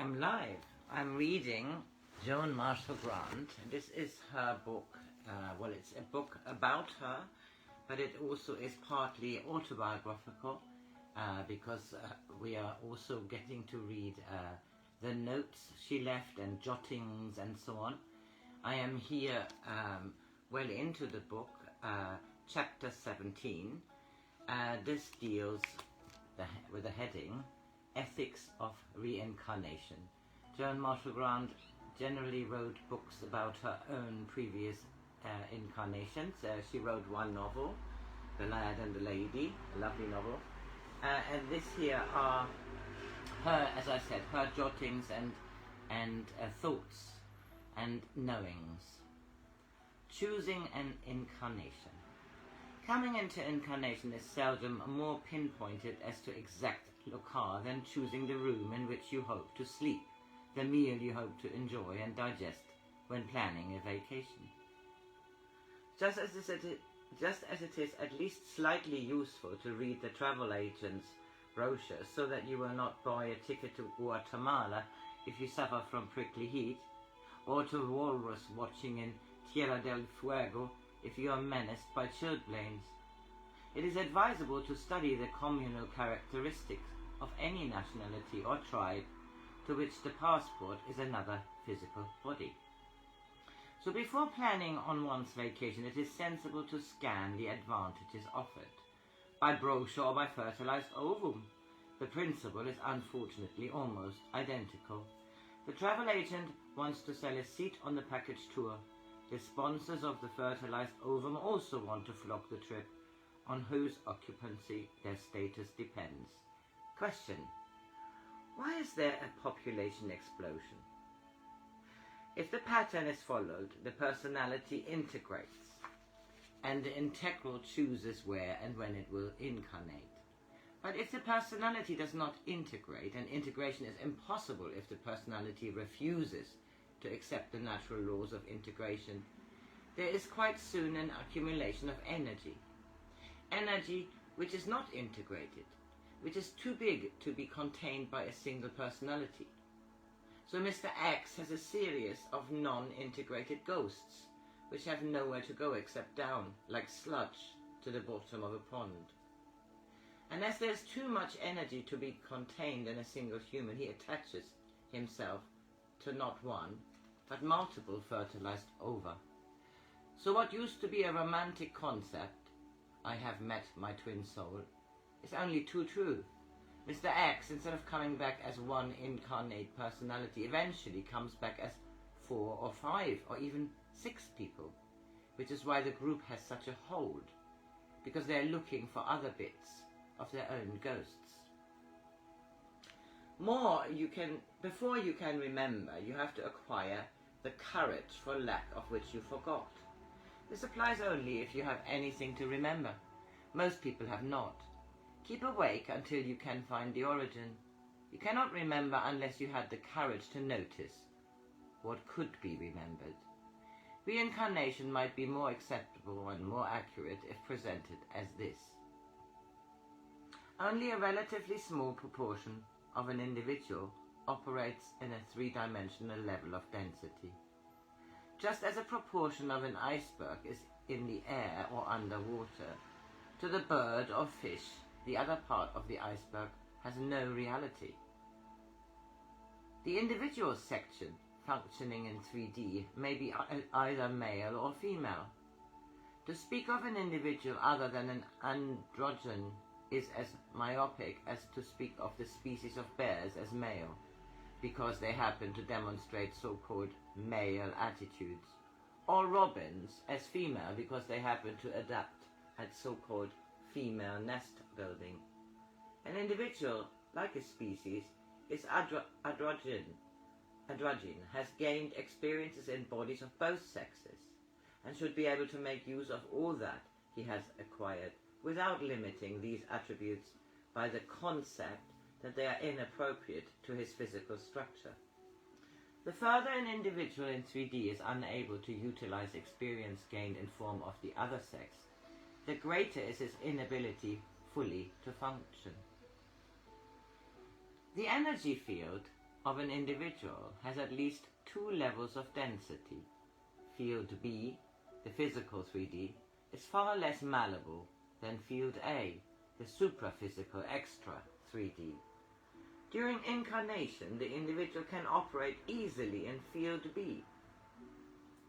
am live. I'm reading Joan Marshall Grant. This is her book. Well, it's a book about her, but it also is partly autobiographical because we are also getting to read the notes she left and jottings and so on. I am here well into the book, chapter 17. This deals with the heading, Ethics of Reincarnation. Joan Marshall Grant generally wrote books about her own previous incarnations. She wrote one novel, The Lad and the Lady, a lovely novel. And this here are her, as I said, her jottings and thoughts and knowings. Choosing an incarnation. Coming into incarnation is seldom more pinpointed as to exact locale than choosing the room in which you hope to sleep, the meal you hope to enjoy and digest when planning a vacation. Just as it is at least slightly useful to read the travel agent's brochure so that you will not buy a ticket to Guatemala if you suffer from prickly heat, or to walrus watching in Tierra del Fuego if you are menaced by chilblains. It is advisable to study the communal characteristics of any nationality or tribe to which the passport is another physical body. So before planning on one's vacation, it is sensible to scan the advantages offered, by brochure or by fertilized ovum. The principle is unfortunately almost identical. The travel agent wants to sell a seat on the package tour. The sponsors of the fertilized ovum also want to flock the trip, on whose occupancy their status depends. Question: why is there a population explosion? If the pattern is followed, the personality integrates, and the integral chooses where and when it will incarnate. But if the personality does not integrate, and integration is impossible if the personality refuses to accept the natural laws of integration, there is quite soon an accumulation of energy. Energy which is not integrated, which is too big to be contained by a single personality. So Mr. X has a series of non-integrated ghosts, which have nowhere to go except down, like sludge, to the bottom of a pond. And as there's too much energy to be contained in a single human, he attaches himself to not one, but multiple fertilized ova. So what used to be a romantic concept, I have met my twin soul, is only too true. Mr. X, instead of coming back as one incarnate personality, eventually comes back as 4 or 5 or even 6 people, which is why the group has such a hold, because they are looking for other bits of their own ghosts. Before you can remember, you have to acquire the courage for lack of which you forgot. This applies only if you have anything to remember. Most people have not. Keep awake until you can find the origin. You cannot remember unless you had the courage to notice what could be remembered. Reincarnation might be more acceptable and more accurate if presented as this. Only a relatively small proportion of an individual operates in a three-dimensional level of density. Just as a proportion of an iceberg is in the air or underwater, to the bird or fish, the other part of the iceberg has no reality. The individual section functioning in 3D may be either male or female. To speak of an individual other than an androgen is as myopic as to speak of the species of bears as male, because they happen to demonstrate so-called male attitudes, or robins as female because they happen to adapt at so-called female nest building. An individual, like a species, is androgyne, has gained experiences in bodies of both sexes, and should be able to make use of all that he has acquired, without limiting these attributes by the concept that they are inappropriate to his physical structure. The further an individual in 3D is unable to utilize experience gained in form of the other sex, the greater is his inability fully to function. The energy field of an individual has at least 2 levels of density. Field B, the physical 3D, is far less malleable than Field A, the supraphysical extra 3D. During incarnation, the individual can operate easily in Field B.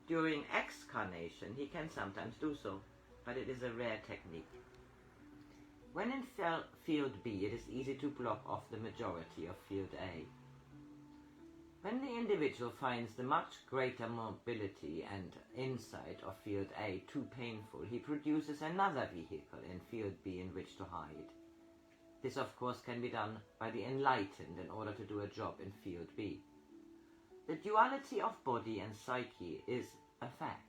During excarnation, he can sometimes do so, but it is a rare technique. When in Field B, it is easy to block off the majority of Field A. When the individual finds the much greater mobility and insight of Field A too painful, he produces another vehicle in Field B in which to hide. This, of course, can be done by the enlightened in order to do a job in Field B. The duality of body and psyche is a fact.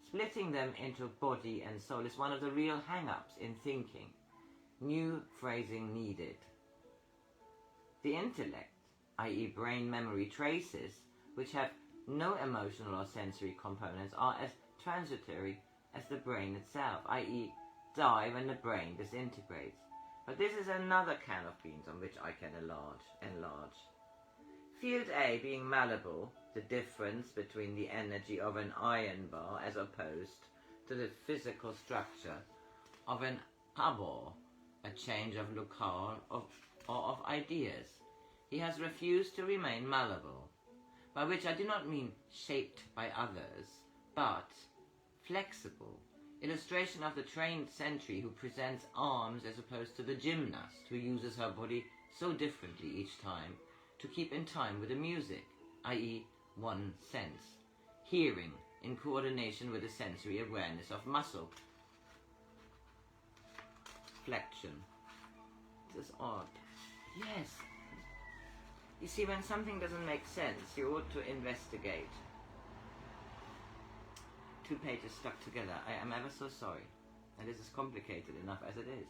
Splitting them into body and soul is one of the real hang-ups in thinking. New phrasing needed. The intellect, i.e. brain memory traces, which have no emotional or sensory components, are as transitory as the brain itself, i.e. die when the brain disintegrates. But this is another can of beans on which I can enlarge. Field A being malleable, the difference between the energy of an iron bar as opposed to the physical structure of an tabor, a change of locale or of ideas. He has refused to remain malleable, by which I do not mean shaped by others, but flexible. Illustration of the trained sentry who presents arms as opposed to the gymnast who uses her body so differently each time to keep in time with the music, i.e. one sense. Hearing in coordination with the sensory awareness of muscle. Flexion. This is odd. Yes. You see, when something doesn't make sense, you ought to investigate. 2 pages stuck together. I am ever so sorry. And this is complicated enough as it is.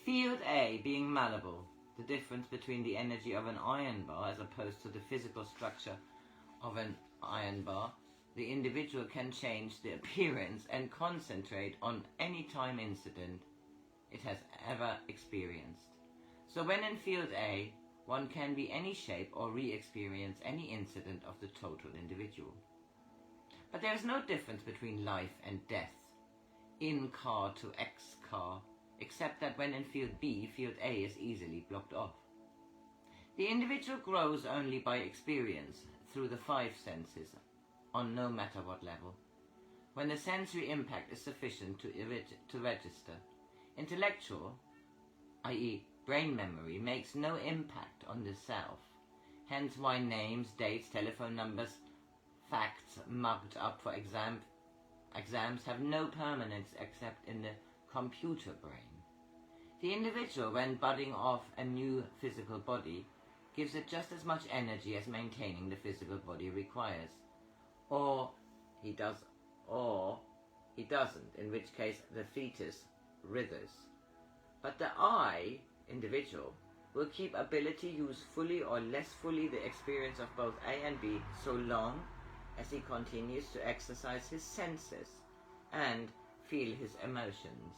Field A being malleable, the difference between the energy of an iron bar as opposed to the physical structure of an iron bar, the individual can change the appearance and concentrate on any time incident it has ever experienced. So when in Field A, one can be any shape or re-experience any incident of the total individual. But there is no difference between life and death, in-car to ex-car, except that when in Field B, Field A is easily blocked off. The individual grows only by experience, through the 5 senses, on no matter what level. When the sensory impact is sufficient to register, intellectual, i.e. brain memory, makes no impact on the self, hence why names, dates, telephone numbers, facts mugged up for exams have no permanence except in the computer brain. The individual, when budding off a new physical body, gives it just as much energy as maintaining the physical body requires. Or he doesn't, in which case the fetus withers. But the I, individual, will keep ability use fully or less fully the experience of both A and B so long as he continues to exercise his senses and feel his emotions.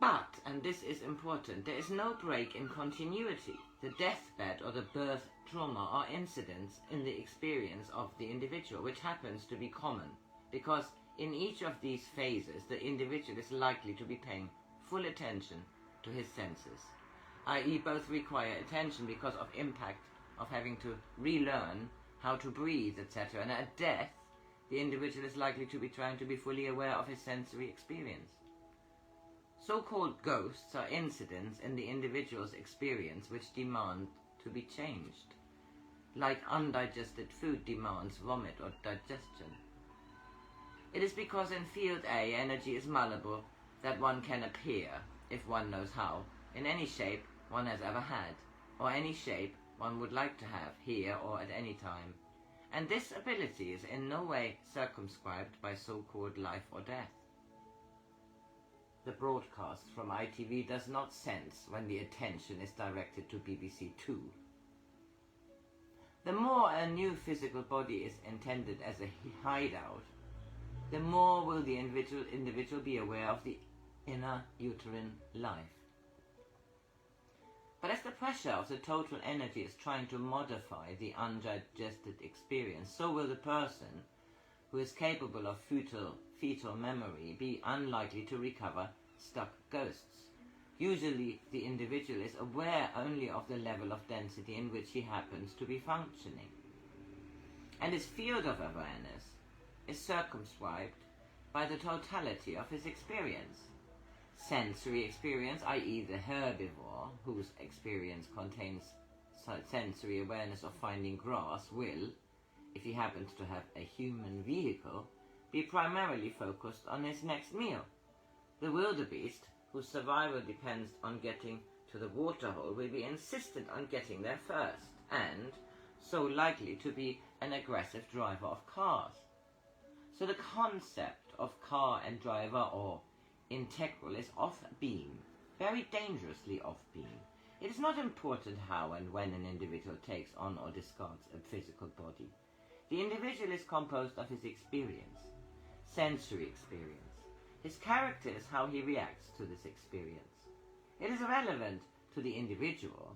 But, and this is important, there is no break in continuity. The deathbed or the birth trauma are incidents in the experience of the individual, which happens to be common, because in each of these phases the individual is likely to be paying full attention to his senses, i.e. both require attention because of impact of having to relearn how to breathe, etc. And at death, the individual is likely to be trying to be fully aware of his sensory experience. So-called ghosts are incidents in the individual's experience which demand to be changed, like undigested food demands vomit or digestion. It is because in Field A energy is malleable that one can appear, if one knows how, in any shape one has ever had, or any shape one would like to have here or at any time. And this ability is in no way circumscribed by so-called life or death. The broadcast from ITV does not sense when the attention is directed to BBC Two. The more a new physical body is intended as a hideout, the more will the individual be aware of the inner uterine life. But as the pressure of the total energy is trying to modify the undigested experience, so will the person who is capable of fetal memory be unlikely to recover stuck ghosts. Usually the individual is aware only of the level of density in which he happens to be functioning. And his field of awareness is circumscribed by the totality of his experience. Sensory experience, i.e. the herbivore, whose experience contains sensory awareness of finding grass, will, if he happens to have a human vehicle, be primarily focused on his next meal. The wildebeest, whose survival depends on getting to the waterhole, will be insistent on getting there first, and so likely to be an aggressive driver of cars. So the concept of car and driver, or integral, is off-beam, very dangerously off-beam. It is not important how and when an individual takes on or discards a physical body. The individual is composed of his experience, sensory experience. His character is how he reacts to this experience. It is irrelevant to the individual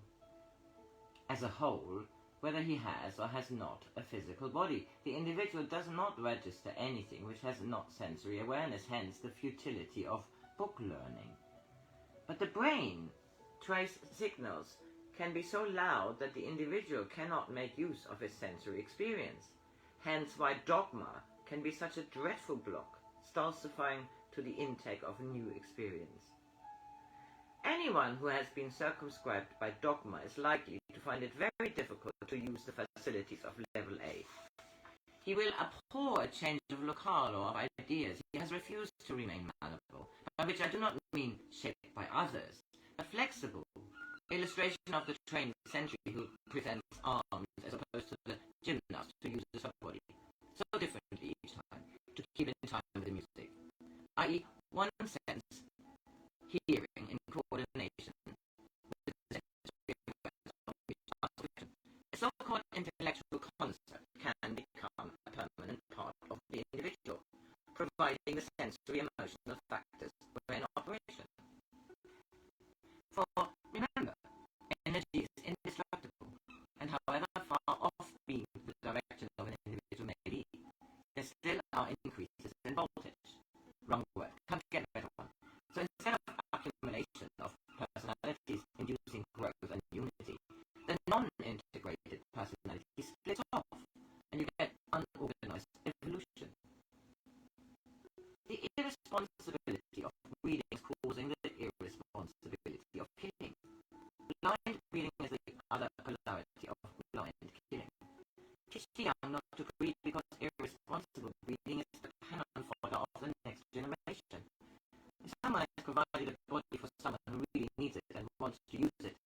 as a whole whether he has or has not a physical body. The individual does not register anything which has not sensory awareness, hence the futility of book learning. But the brain trace signals can be so loud that the individual cannot make use of his sensory experience. Hence why dogma can be such a dreadful block, stultifying to the intake of new experience. Anyone who has been circumscribed by dogma is likely to find it very difficult to use the facilities of level A. He will abhor a change of locale or of ideas. He has refused to remain malleable, by which I do not mean shaped by others, but flexible. Illustration of the trained sentry who presents arms as opposed to the gymnast who uses her body so differently each time to keep in time with the music, i.e. one sense hearing in coordination with the sensory awareness of articulation. A so-called intellectual concept can become a permanent part of the individual, providing the sensory emotional factors were in operation. For remember, energy is indestructible, and however far off beam the direction of an individual may be, there still are increases in voltage. Wrong word, can't get a better one. So instead of accumulation of personalities inducing growth and unity, the non-integrated personality splits off, and you get unorganized evolution. The irresponsibility of reading is causing the irresponsibility of killing. Blind reading is the other polarity of blind killing. Teach the young not to read because irresponsible reading is the cannon fodder of the next generation. If someone has provided a body for someone who really needs it and wants to use it,